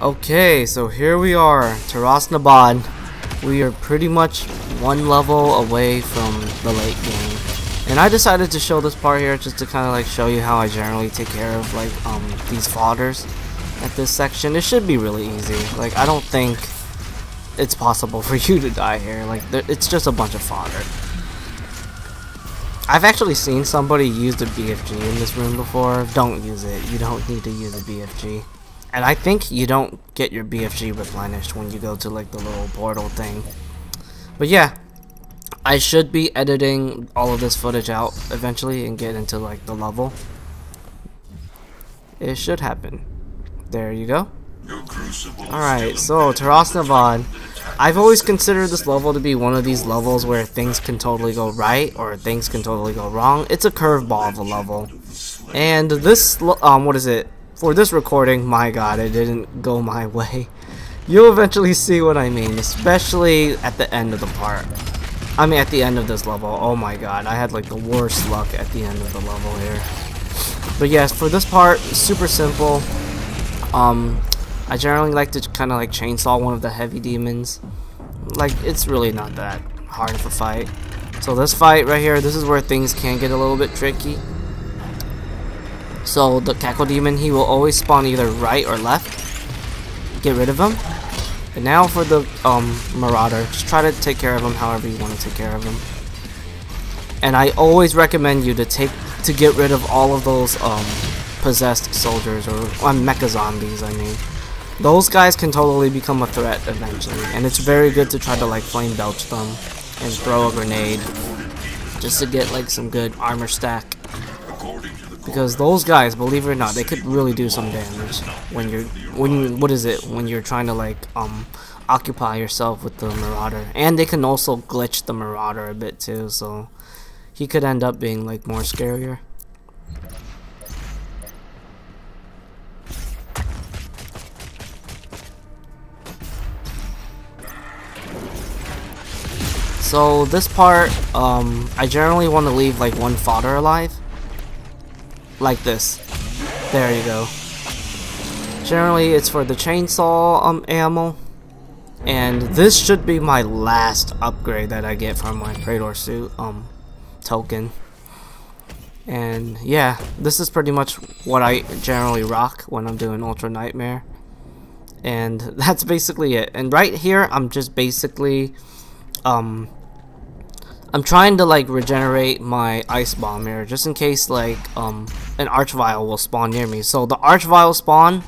Okay, so here we are, Nabad. We are pretty much one level away from the late game. And I decided to show this part here just to kind of like show you how I generally take care of like these fodders at this section. It should be really easy. Like, I don't think it's possible for you to die here. Like, it's just a bunch of fodder. I've actually seen somebody use the BFG in this room before. Don't use it. You don't need to use a BFG. And I think you don't get your BFG replenished when you go to like the little portal thing. But yeah, I should be editing all of this footage out eventually and get into like the level. It should happen. There you go. Alright, so Nabad. I've always considered this level to be one of these levels where things can totally go right or things can totally go wrong. It's a curveball of a level. And this, what is it? For this recording, my god, it didn't go my way. You'll eventually see what I mean, especially at the end of the part. I mean, at the end of this level. Oh my god, I had like the worst luck at the end of the level here. But yes, for this part, super simple. I generally like to kind of like chainsaw one of the heavy demons. Like, it's really not that hard of a fight. So this fight right here, this is where things can get a little bit tricky. So the Cackle Demon, he will always spawn either right or left. Get rid of him. And now for the Marauder, just try to take care of him however you want to take care of him. And I always recommend you to get rid of all of those possessed soldiers or mecha zombies. I mean, those guys can totally become a threat eventually, and it's very good to try to like flame belch them and throw a grenade just to get like some good armor stack. Because those guys, believe it or not, they could really do some damage when you're trying to like occupy yourself with the Marauder. And they can also glitch the Marauder a bit too, so he could end up being like more scarier. So this part, I generally want to leave like one fodder alive. Like this. There you go. Generally it's for the chainsaw ammo. And this should be my last upgrade that I get from my Praetor suit token. And yeah, this is pretty much what I generally rock when I'm doing Ultra Nightmare. And that's basically it. And right here I'm just basically I'm trying to like regenerate my ice bomb here just in case like an Archvile will spawn near me. So the Archvile spawn,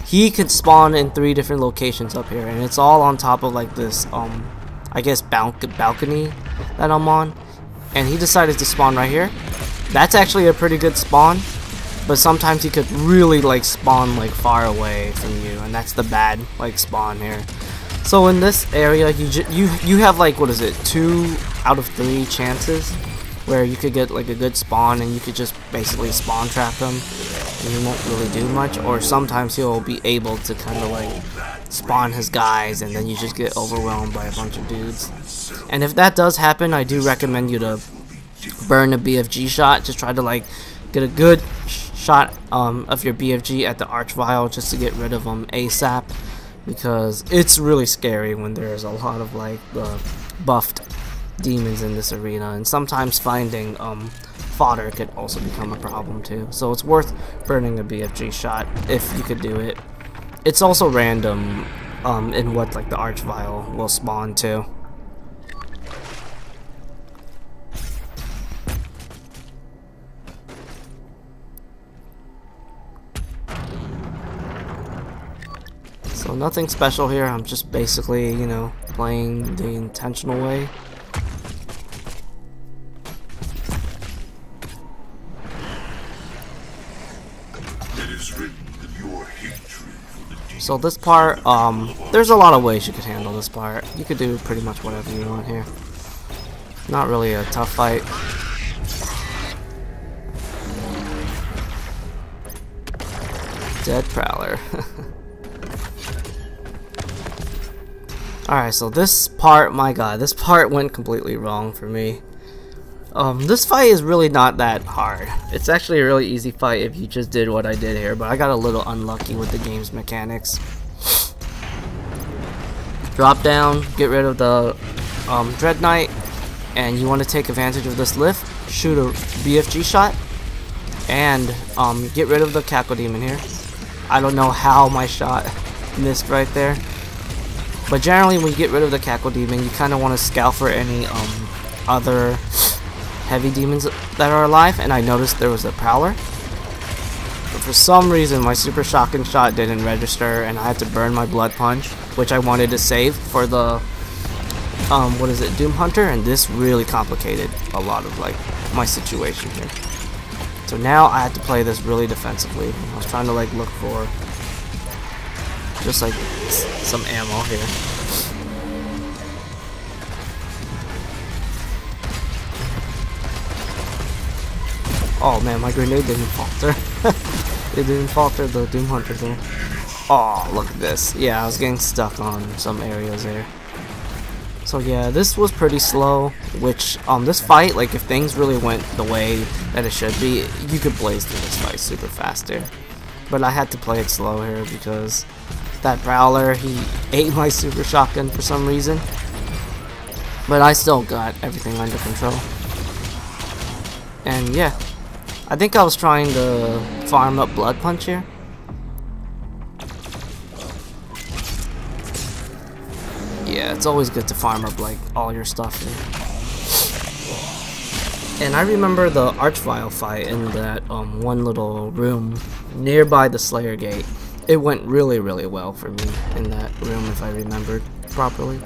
he could spawn in 3 different locations up here, and it's all on top of like this I guess balcony that I'm on, and he decided to spawn right here. That's actually a pretty good spawn, but sometimes he could really like spawn like far away from you, and that's the bad like spawn here. So in this area, you have like, what is it, 2 out of 3 chances where you could get like a good spawn, and you could just basically spawn trap him and he won't really do much. Or sometimes he'll be able to kind of like spawn his guys, and then you just get overwhelmed by a bunch of dudes. And if that does happen, I do recommend you to burn a BFG shot. Just try to like get a good shot of your BFG at the Archvile just to get rid of him ASAP. Because it's really scary when there's a lot of like the buffed demons in this arena, and sometimes finding fodder could also become a problem too. So it's worth burning a BFG shot if you could do it. It's also random in what like the Archvile will spawn to. So nothing special here, I'm just basically, you know, playing the intentional way. So this part, there's a lot of ways you could handle this part. You could do pretty much whatever you want here. Not really a tough fight. Dead Prowler. Alright, so this part, my god, this part went completely wrong for me. This fight is really not that hard. It's actually a really easy fight if you just did what I did here, but I got a little unlucky with the game's mechanics. Drop down, get rid of the Dread Knight, and you want to take advantage of this lift, shoot a BFG shot, and get rid of the Cackle Demon here. I don't know how my shot missed right there, but generally when you get rid of the Cackle Demon, you kind of want to scout for any other heavy demons that are alive, and I noticed there was a Prowler. But for some reason my super shotgun shot didn't register, and I had to burn my blood punch, which I wanted to save for the what is it, Doom Hunter, and this really complicated a lot of like my situation here. So now I had to play this really defensively. I was trying to like look for just like some ammo here. Oh man, my grenade didn't falter. It didn't falter the Doom Hunter there. Oh, look at this. Yeah, I was getting stuck on some areas there. So yeah, this was pretty slow, which this fight, like if things really went the way that it should be, you could blaze through this fight super fast here. But I had to play it slow here because that Prowler, he ate my super shotgun for some reason. But I still got everything under control. And yeah, I think I was trying to farm up blood punch here. Yeah, it's always good to farm up like all your stuff here. And I remember the Archvile fight in that one little room nearby the Slayer Gate. It went really well for me in that room if I remembered properly.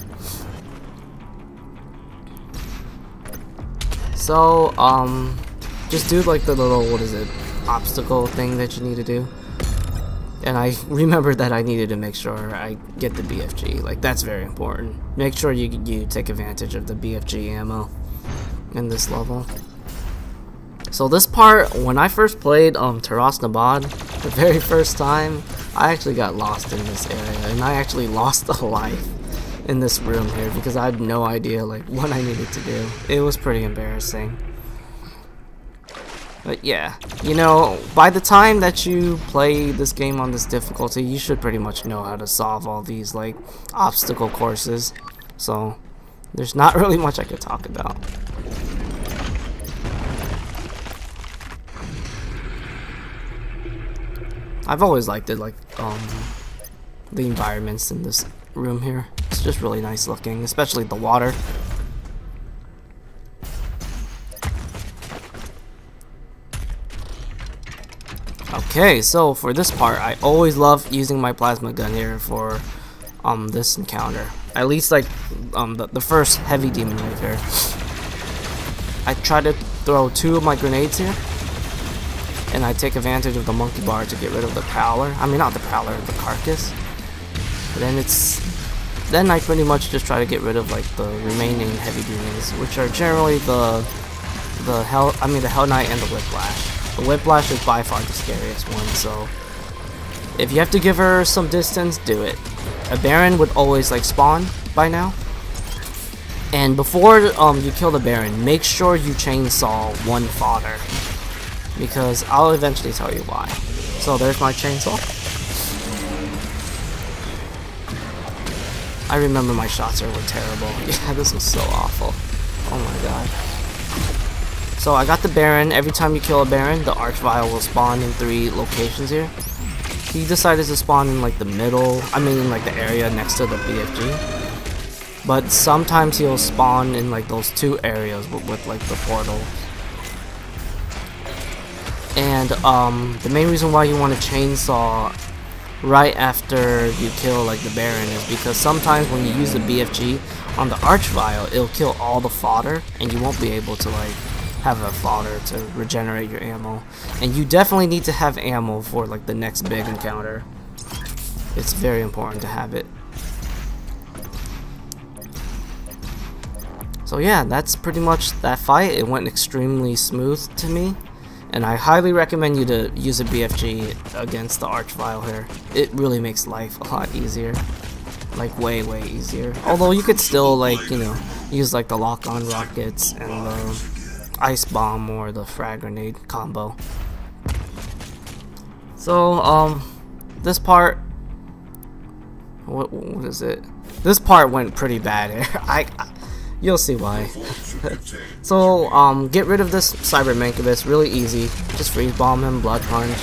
So just do like the little, what is it, obstacle thing that you need to do. And I remembered that I needed to make sure I get the BFG. Like, that's very important. Make sure you take advantage of the BFG ammo in this level. So this part, when I first played Taras Nabad, the very first time, I actually got lost in this area. And I actually lost a life in this room here because I had no idea like what I needed to do. It was pretty embarrassing. But yeah, you know, by the time that you play this game on this difficulty, you should pretty much know how to solve all these like obstacle courses. So there's not really much I could talk about. I've always liked it, like the environments in this room here. It's just really nice looking, especially the water. Okay, so for this part, I always love using my plasma gun here for this encounter. At least like the first heavy demon right here. I try to throw 2 of my grenades here, and I take advantage of the monkey bar to get rid of the Prowler. I mean, not the Prowler, the carcass. But then I pretty much just try to get rid of like the remaining heavy demons, which are generally the Hell Knight and the Whiplash. The Whiplash is by far the scariest one, so if you have to give her some distance, do it. A Baron would always like spawn by now. And before you kill the Baron, make sure you chainsaw 1 fodder, because I'll eventually tell you why. So there's my chainsaw. I remember my shots were terrible. Yeah, this was so awful. Oh my god. So I got the Baron. Every time you kill a Baron, the Archvile will spawn in 3 locations here. He decided to spawn in like the middle, like the area next to the BFG. But sometimes he'll spawn in like those 2 areas with like the portal. And the main reason why you want to chainsaw right after you kill like the Baron is because sometimes when you use the BFG on the Archvile, it'll kill all the fodder and you won't be able to like have a fodder to regenerate your ammo. And you definitely need to have ammo for like the next big encounter. It's very important to have it. So yeah, that's pretty much that fight. It went extremely smooth to me, and I highly recommend you to use a BFG against the Archvile here. It really makes life a lot easier, like way easier. Although you could still like, you know, use like the lock-on rockets and the ice bomb or the frag grenade combo. So this part, What is it? This part went pretty bad here. You'll see why. So, get rid of this Cyber Mancubus, really easy. Just freeze bomb him, blood punch.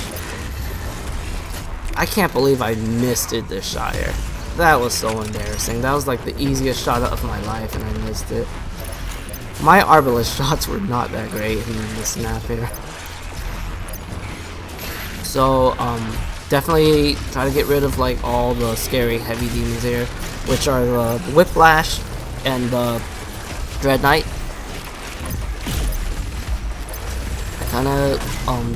I can't believe I missed it this shot here. That was so embarrassing. That was like the easiest shot of my life and I missed it. My Arbalest shots were not that great in this snap here. So, definitely try to get rid of like all the scary heavy demons here, which are the Whiplash and the Dread Knight. I kinda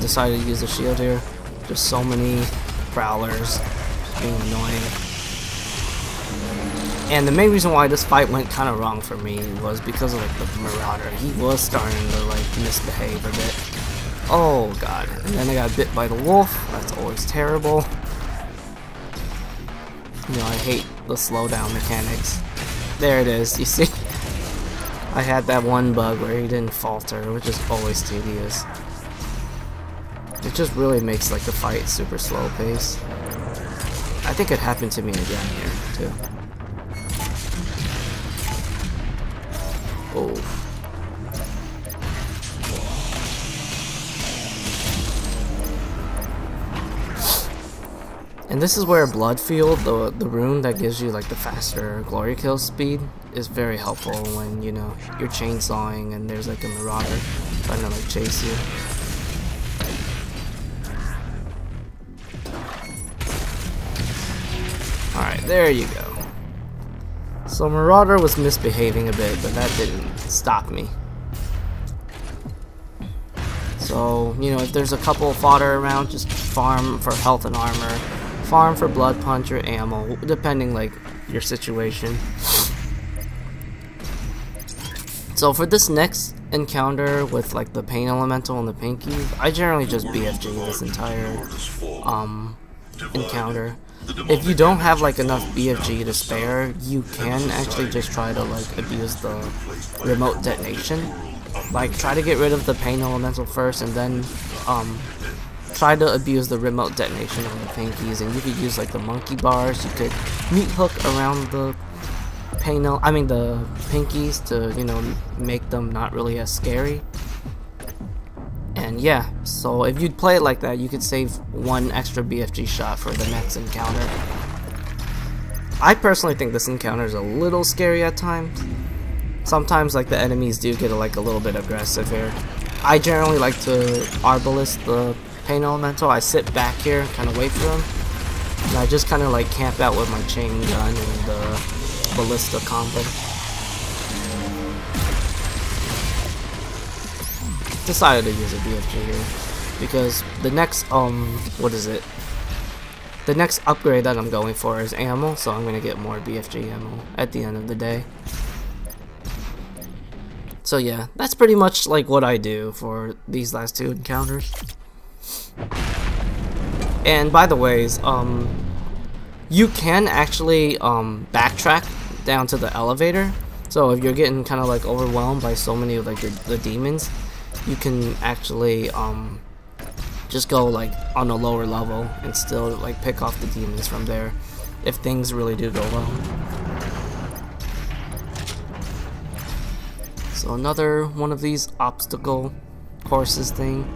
decided to use the shield here. Just so many prowlers, just being annoying. And the main reason why this fight went kinda wrong for me was because of like the Marauder. He was starting to like misbehave a bit. Oh god, and then I got bit by the wolf. That's always terrible. You know, I hate the slowdown mechanics. There it is, you see? I had that one bug where he didn't falter, which is always tedious. It just really makes like the fight super slow pace. I think it happened to me again here, too. Oh. And this is where Blood Field, the rune that gives you like the faster glory kill speed, is very helpful when, you know, you're chainsawing and there's like a Marauder trying to like chase you. Alright, there you go. So Marauder was misbehaving a bit, but that didn't stop me. So, you know, if there's a couple of fodder around, just farm for health and armor. Farm for blood punch or ammo, depending like your situation. So for this next encounter with like the Pain Elemental and the Pinkies, I generally just BFG this entire encounter. If you don't have like enough BFG to spare, you can actually just try to like abuse the remote detonation. Like try to get rid of the Pain Elemental first and then try to abuse the remote detonation on the Pinkies, and you could use like the monkey bars. You could meat hook around the the Pinkies to, you know, make them not really as scary. And yeah, so if you'd play it like that, you could save one extra BFG shot for the next encounter. I personally think this encounter is a little scary at times. Sometimes like the enemies do get like a little bit aggressive here. I generally like to Arbalest the Pain Elemental. I sit back here and kind of wait for him, and I just kind of like camp out with my chain gun and the ballista combo. Decided to use a BFG here because the next what is it? The next upgrade that I'm going for is ammo, so I'm gonna get more BFG ammo at the end of the day. So yeah, that's pretty much like what I do for these last two encounters. And by the ways, you can actually backtrack down to the elevator. So if you're getting kind of like overwhelmed by so many of like the demons, you can actually just go like on a lower level and still like pick off the demons from there if things really do go well. So another one of these obstacle courses thing.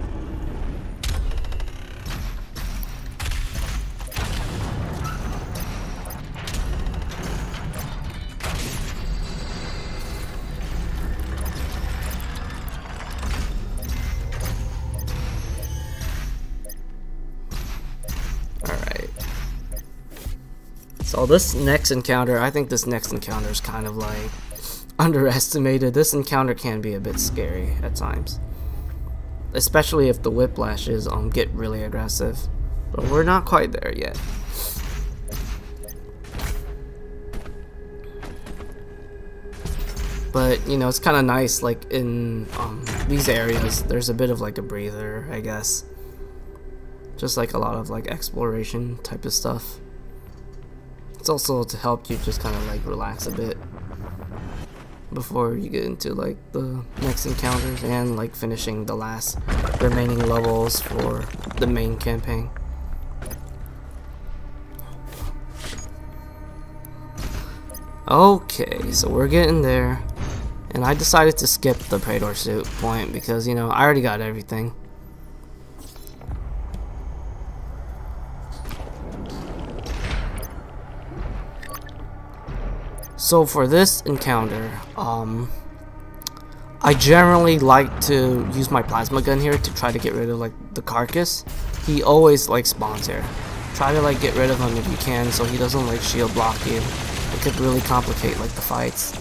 So this next encounter, I think this next encounter is kind of like underestimated. This encounter can be a bit scary at times, especially if the whiplashes get really aggressive. But we're not quite there yet. But you know, it's kind of nice. Like in these areas, there's a bit of like a breather, I guess. Just like a lot of like exploration type of stuff. It's also to help you just kind of like relax a bit before you get into like the next encounters and like finishing the last remaining levels for the main campaign. Okay, so we're getting there. And I decided to skip the Praetor suit point because, you know, I already got everything. So for this encounter, I generally like to use my plasma gun here to try to get rid of like the carcass. He always like spawns here. Try to like get rid of him if you can so he doesn't like shield block you. It could really complicate like the fights.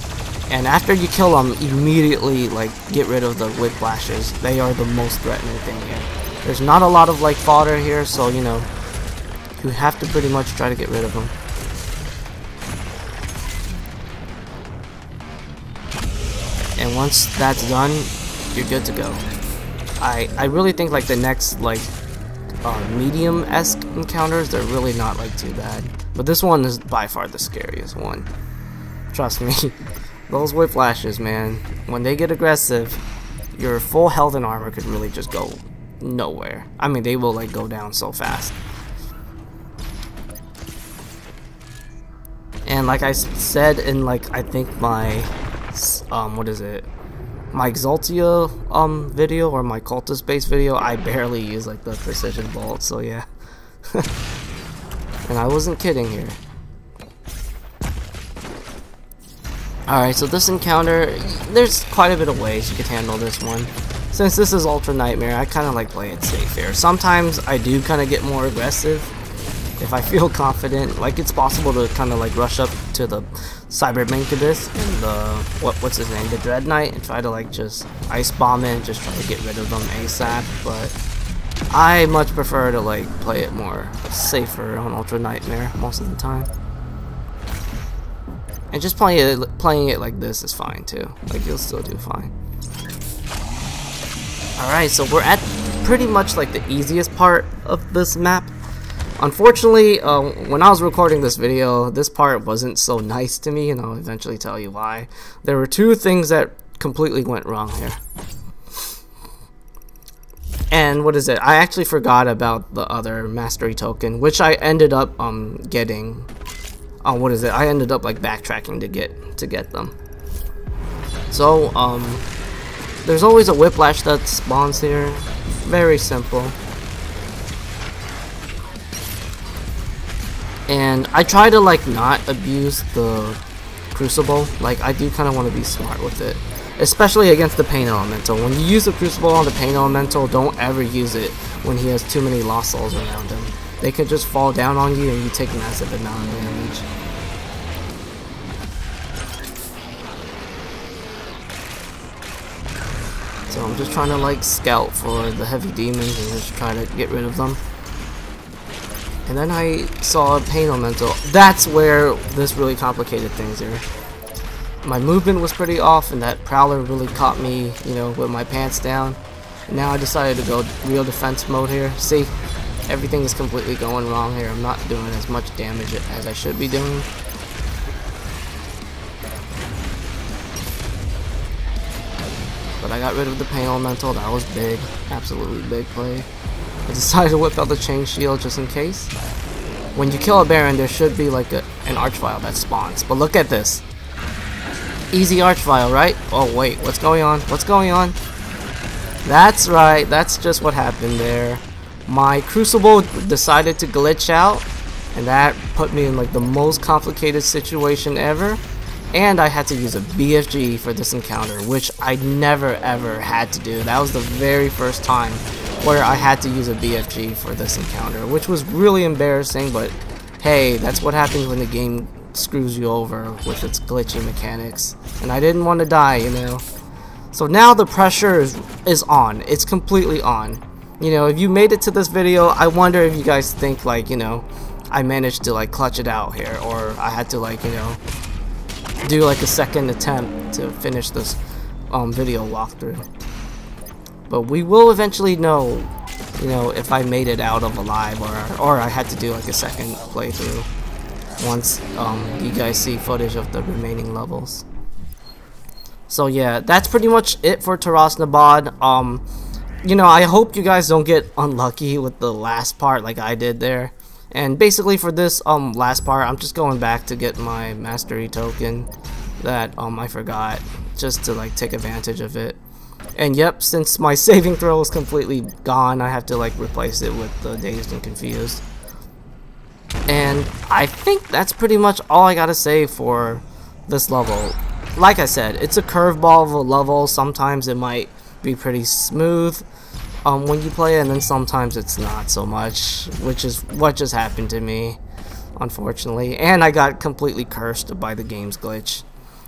And after you kill him, immediately like get rid of the whiplashes. They are the most threatening thing here. There's not a lot of like fodder here, so you know you have to pretty much try to get rid of them. And once that's done, you're good to go. I really think like the next like medium-esque encounters, they're really not like too bad. But this one is by far the scariest one. Trust me. Those whiplashes, man, when they get aggressive, your full health and armor could really just go nowhere. I mean, they will like go down so fast. And like I said in like I think my what is it? My Exaltia video or my cultist based video, I barely use like the precision bolt, so yeah. And I wasn't kidding here. Alright, so this encounter, there's quite a bit of ways you could handle this one. Since this is Ultra Nightmare, I kind of like play it safe here. Sometimes I do kind of get more aggressive if I feel confident. Like it's possible to kind of like rush up to the Cyber Mancubus and the what's his name, the Dread Knight, and try to like just ice bomb it and just try to get rid of them ASAP. But I much prefer to like play it more safer on Ultra Nightmare most of the time. And just playing it like this is fine too. Like you'll still do fine. Alright, so we're at pretty much like the easiest part of this map. Unfortunately, when I was recording this video, this part wasn't so nice to me, and I'll eventually tell you why. There were two things that completely went wrong here. And what is it? I actually forgot about the other mastery token, which I ended up getting. What is it? I ended up like backtracking to get them. So there's always a whiplash that spawns here. Very simple. And I try to like not abuse the Crucible. Like I do kind of want to be smart with it, especially against the Pain Elemental. When you use the Crucible on the Pain Elemental, don't ever use it when he has too many Lost Souls around him. They could just fall down on you and you take massive amount of damage. So I'm just trying to like scout for the heavy demons and just try to get rid of them. And then I saw a Pain Elemental. That's where this really complicated things here. My movement was pretty off and that Prowler really caught me, you know, with my pants down. And now I decided to go real defense mode here. See? Everything is completely going wrong here. I'm not doing as much damage as I should be doing. But I got rid of the Pain Elemental. That was big. Absolutely big play. I decided to whip out the Chain Shield just in case. When you kill a Baron, there should be like an Archvile that spawns. But look at this. Easy Archvile, right? Oh wait, what's going on? What's going on? That's right. That's just what happened there. My Crucible decided to glitch out, and that put me in like the most complicated situation ever. And I had to use a BFG for this encounter, which I never ever had to do. That was the very first time where I had to use a BFG for this encounter, which was really embarrassing, but hey, that's what happens when the game screws you over with its glitchy mechanics. And I didn't want to die, you know. So now the pressure is on. It's completely on. You know, if you made it to this video, I wonder if you guys think like, you know, I managed to like clutch it out here, or I had to like, you know, do like a second attempt to finish this video walkthrough. But we will eventually know, you know, if I made it out of alive or I had to do like a second playthrough once you guys see footage of the remaining levels. So yeah, that's pretty much it for Taras Nabad. You know, I hope you guys don't get unlucky with the last part like I did there. And basically for this last part, I'm just going back to get my mastery token that I forgot, just to like take advantage of it. And yep, since my saving throw is completely gone, I have to like replace it with the Dazed and Confused. And I think that's pretty much all I gotta say for this level. Like I said, it's a curveball of a level. Sometimes it might be pretty smooth when you play it, and then sometimes it's not so much, which is what just happened to me, unfortunately. And I got completely cursed by the game's glitch,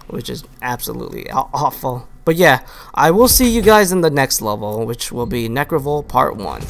which is absolutely awful. But yeah, I will see you guys in the next level, which will be Necroville Part 1.